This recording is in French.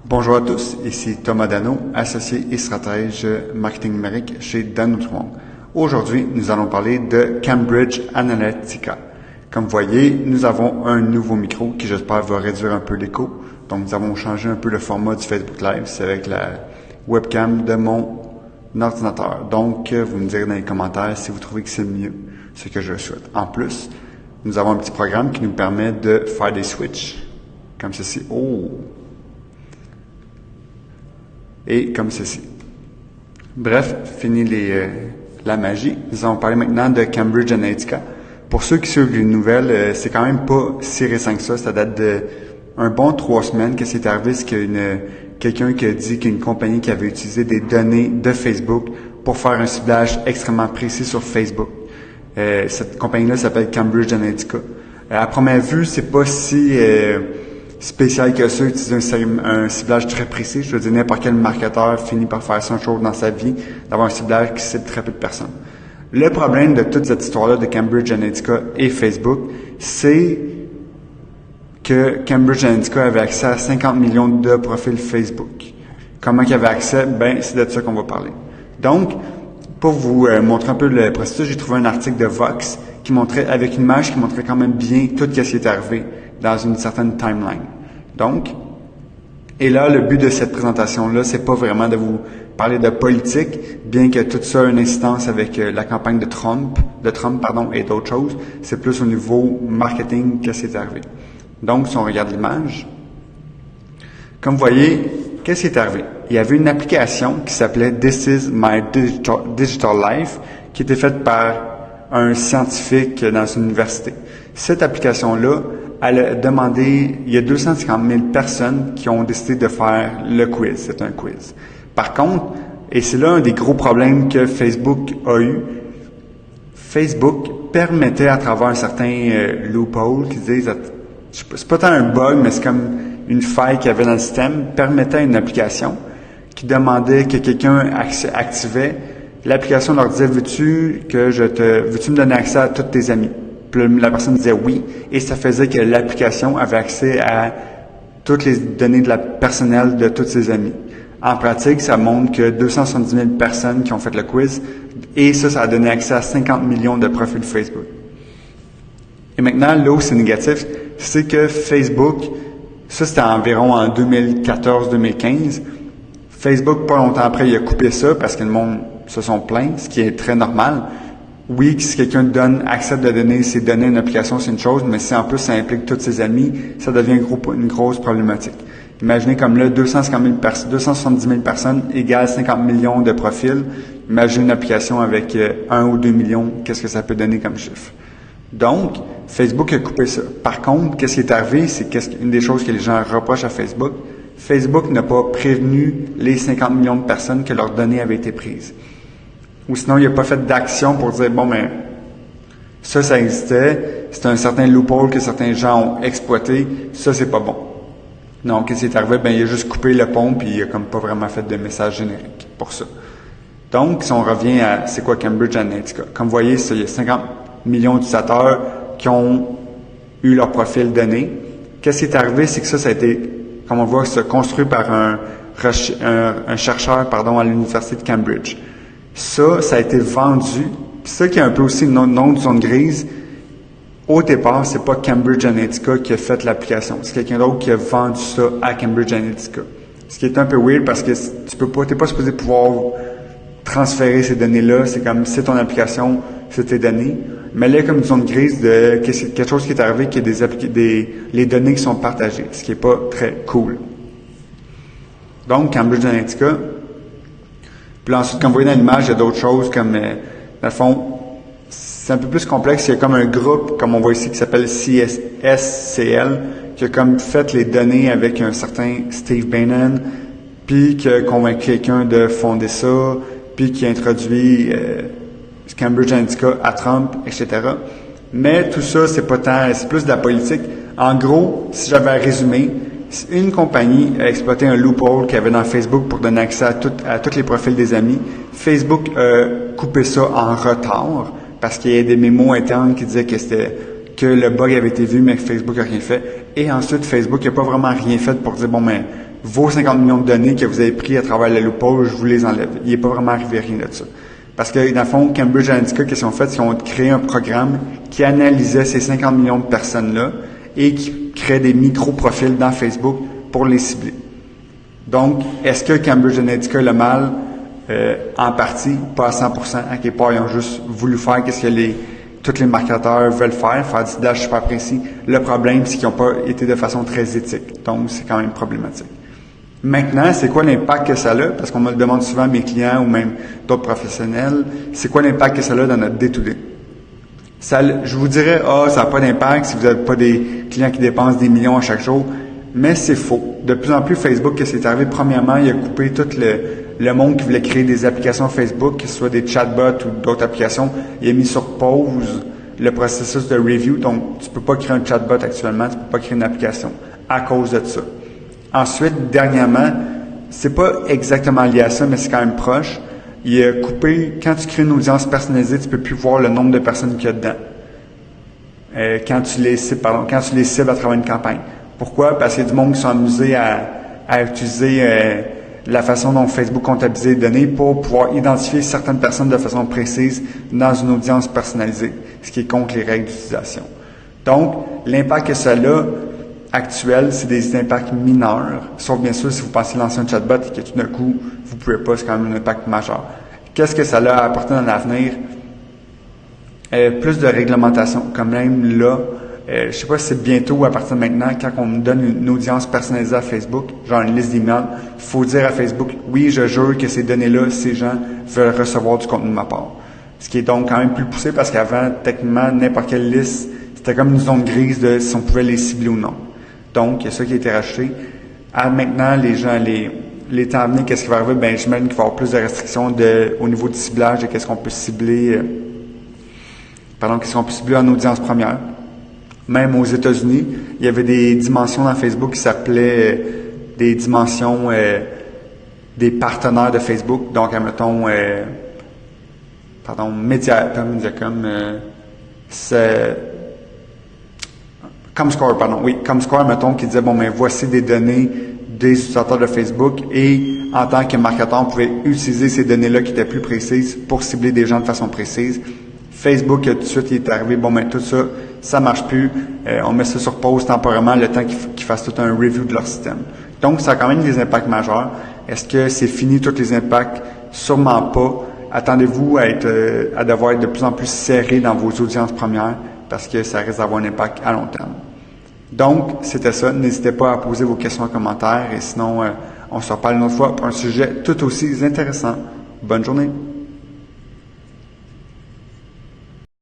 Bonjour à tous, ici Thomas Dano, associé et stratège marketing numérique chez Dano Tout le Monde. Aujourd'hui, nous allons parler de Cambridge Analytica. Comme vous voyez, nous avons un nouveau micro qui, j'espère, va réduire un peu l'écho. Donc, nous avons changé un peu le format du Facebook Live. C'est avec la webcam de mon ordinateur. Donc, vous me direz dans les commentaires si vous trouvez que c'est mieux, ce que je souhaite. En plus, nous avons un petit programme qui nous permet de faire des switches, comme ceci. Et comme ceci. Bref, fini la magie. Nous allons parler maintenant de Cambridge Analytica. Pour ceux qui suivent les nouvelles, c'est quand même pas si récent que ça. Ça date de un bon 3 semaines que c'est arrivé. C'est qu'il y a quelqu'un qui a dit qu'une compagnie qui avait utilisé des données de Facebook pour faire un ciblage extrêmement précis sur Facebook. Cette compagnie-là s'appelle Cambridge Analytica. À première vue, c'est pas si spécial que ça, utiliser un ciblage très précis. Je veux dire, n'importe quel marketeur finit par faire ça un jour dans sa vie, d'avoir un ciblage qui cible très peu de personnes. Le problème de toute cette histoire-là de Cambridge Analytica et Facebook, c'est que Cambridge Analytica avait accès à 50 millions de profils Facebook. Comment il avait accès? C'est de ça qu'on va parler. Donc, pour vous montrer un peu le processus, j'ai trouvé un article de Vox qui montrait, avec une image qui montrait quand même bien tout ce qui est arrivé dans une certaine timeline. Donc, et là, le but de cette présentation-là, c'est pas vraiment de vous parler de politique, bien que tout ça a une incidence avec la campagne de Trump, et d'autres choses. C'est plus au niveau marketing que c'est arrivé. Donc, si on regarde l'image, comme vous voyez, qu'est-ce qui est arrivé? Il y avait une application qui s'appelait This is my digital life, qui était faite par un scientifique dans une université. Cette application-là, elle a demandé, il y a 250 000 personnes qui ont décidé de faire le quiz. C'est un quiz. Par contre, et c'est là un des gros problèmes que Facebook a eu, Facebook permettait à travers un certain loophole qui disait, c'est pas tant un bug, mais c'est comme une faille qu'il y avait dans le système, permettait à une application qui demandait que quelqu'un activait. L'application leur disait, veux-tu me donner accès à tous tes amis? Puis la personne disait oui, et ça faisait que l'application avait accès à toutes les données de la personnelle de tous ses amis. En pratique, ça montre que 270 000 personnes qui ont fait le quiz, et ça a donné accès à 50 millions de profils Facebook. Et maintenant, là où c'est négatif, c'est que Facebook, ça c'était environ en 2014-2015, Facebook, pas longtemps après, il a coupé ça parce que le monde se sont plaints, ce qui est très normal. Oui, si quelqu'un accepte de donner ses données à une application, c'est une chose, mais si en plus ça implique tous ses amis, ça devient une grosse problématique. Imaginez comme là, 270 000 personnes égale 50 millions de profils. Imaginez une application avec 1 ou 2 millions, qu'est-ce que ça peut donner comme chiffre? Donc, Facebook a coupé ça. Par contre, qu'est-ce qui est arrivé? C'est une des choses que les gens reprochent à Facebook. Facebook n'a pas prévenu les 50 millions de personnes que leurs données avaient été prises. Ou sinon, il n'a pas fait d'action pour dire, ça existait, c'est un certain loophole que certains gens ont exploité, ça, c'est pas bon. Donc, qu'est-ce qui est arrivé? Il a juste coupé le pont, puis il a comme pas vraiment fait de message générique pour ça. Donc, si on revient à, c'est quoi Cambridge Analytica? Comme vous voyez, il y a 50 millions d'utilisateurs qui ont eu leur profil donné. Qu'est-ce qui est arrivé? C'est que ça a été, comme on voit, construit par un chercheur, à l'université de Cambridge. Ça a été vendu. Puis ça qui est un peu aussi une autre zone grise, au départ, c'est pas Cambridge Analytica qui a fait l'application. C'est quelqu'un d'autre qui a vendu ça à Cambridge Analytica. Ce qui est un peu weird parce que t'es pas supposé pouvoir transférer ces données-là. C'est comme, c'est ton application, c'est tes données. Mais là, comme une zone grise de quelque chose qui est arrivé, qui est les données qui sont partagées. Ce qui est pas très cool. Donc, Cambridge Analytica. Puis ensuite, comme vous voyez dans l'image, il y a d'autres choses comme, dans le fond, c'est un peu plus complexe. Il y a comme un groupe, comme on voit ici, qui s'appelle SCL, qui a comme fait les données avec un certain Steve Bannon, puis qui a convaincu quelqu'un de fonder ça, puis qui a introduit Cambridge Analytica à Trump, etc. Mais tout ça, c'est plus de la politique. En gros, si j'avais à résumer, une compagnie a exploité un loophole qu'il y avait dans Facebook pour donner accès à tous les profils des amis. Facebook a coupé ça en retard parce qu'il y a des mémos internes qui disaient que le bug avait été vu, mais que Facebook n'a rien fait. Et ensuite, Facebook n'a pas vraiment rien fait pour dire, vos 50 millions de données que vous avez pris à travers le loophole, je vous les enlève. Il n'est pas vraiment arrivé rien de ça. Parce que, dans le fond, Cambridge Analytica, qu'est-ce qu'ils ont fait? C'est qu'ils ont créé un programme qui analysait ces 50 millions de personnes-là et qui créait des micro-profils dans Facebook pour les cibler. Donc, est-ce que Cambridge Analytica a le mal? En partie, pas à 100%. À quelque part, ils ont juste voulu faire qu'est-ce que tous les marketeurs veulent faire du ciblage super précis. Le problème, c'est qu'ils n'ont pas été de façon très éthique. Donc, c'est quand même problématique. Maintenant, c'est quoi l'impact que ça a? Parce qu'on me le demande souvent à mes clients ou même d'autres professionnels. C'est quoi l'impact que ça a dans notre day-to-day? Je vous dirais, ça n'a pas d'impact si vous n'avez pas des clients qui dépensent des millions à chaque jour. Mais c'est faux. De plus en plus, Facebook, qu'est-ce qui est arrivé? Premièrement, il a coupé tout le monde qui voulait créer des applications Facebook, que ce soit des chatbots ou d'autres applications. Il a mis sur pause le processus de review. Donc, tu peux pas créer un chatbot actuellement, tu peux pas créer une application à cause de ça. Ensuite, dernièrement, c'est pas exactement lié à ça, mais c'est quand même proche. Il a coupé, quand tu crées une audience personnalisée, tu peux plus voir le nombre de personnes qu'il y a dedans. Quand tu les cibles à travers une campagne. Pourquoi? Parce qu'il y a du monde qui sont amusés à utiliser la façon dont Facebook comptabilise les données pour pouvoir identifier certaines personnes de façon précise dans une audience personnalisée, ce qui est contre les règles d'utilisation. Donc, l'impact que ça a actuel, c'est des impacts mineurs, sauf bien sûr si vous pensez lancer un chatbot et que tout d'un coup, vous ne pouvez pas, c'est quand même un impact majeur. Qu'est-ce que ça a apporté dans l'avenir? Plus de réglementation, comme même là, je ne sais pas si c'est bientôt ou à partir de maintenant, quand on me donne une audience personnalisée à Facebook, genre une liste d'emails, il faut dire à Facebook, oui, je jure que ces données-là, ces gens veulent recevoir du contenu de ma part. Ce qui est donc quand même plus poussé parce qu'avant, techniquement, n'importe quelle liste, c'était comme une zone grise de si on pouvait les cibler ou non. Donc, il y a ça qui a été racheté. Maintenant, les gens, les temps à venir, qu'est-ce qui va arriver? Ben, j'imagine qu'il va y avoir plus de restrictions au niveau du ciblage et qu'est-ce qu'on peut cibler, qu'est-ce qu'on peut cibler en audience première. Même aux États-Unis, il y avait des dimensions dans Facebook qui s'appelaient des dimensions des partenaires de Facebook. Donc, admettons, Comscore, mettons, qui disait, voici des données des utilisateurs de Facebook et en tant que marketeur, on pouvait utiliser ces données-là qui étaient plus précises pour cibler des gens de façon précise. Facebook, tout de suite, il est arrivé, tout ça, ça marche plus, on met ça sur pause temporairement le temps qu'ils fassent tout un review de leur système. Donc, ça a quand même des impacts majeurs. Est-ce que c'est fini tous les impacts? Sûrement pas. Attendez-vous à devoir être de plus en plus serré dans vos audiences premières parce que ça risque d'avoir un impact à long terme. Donc, c'était ça. N'hésitez pas à poser vos questions en commentaire et sinon, on se reparle une autre fois pour un sujet tout aussi intéressant. Bonne journée!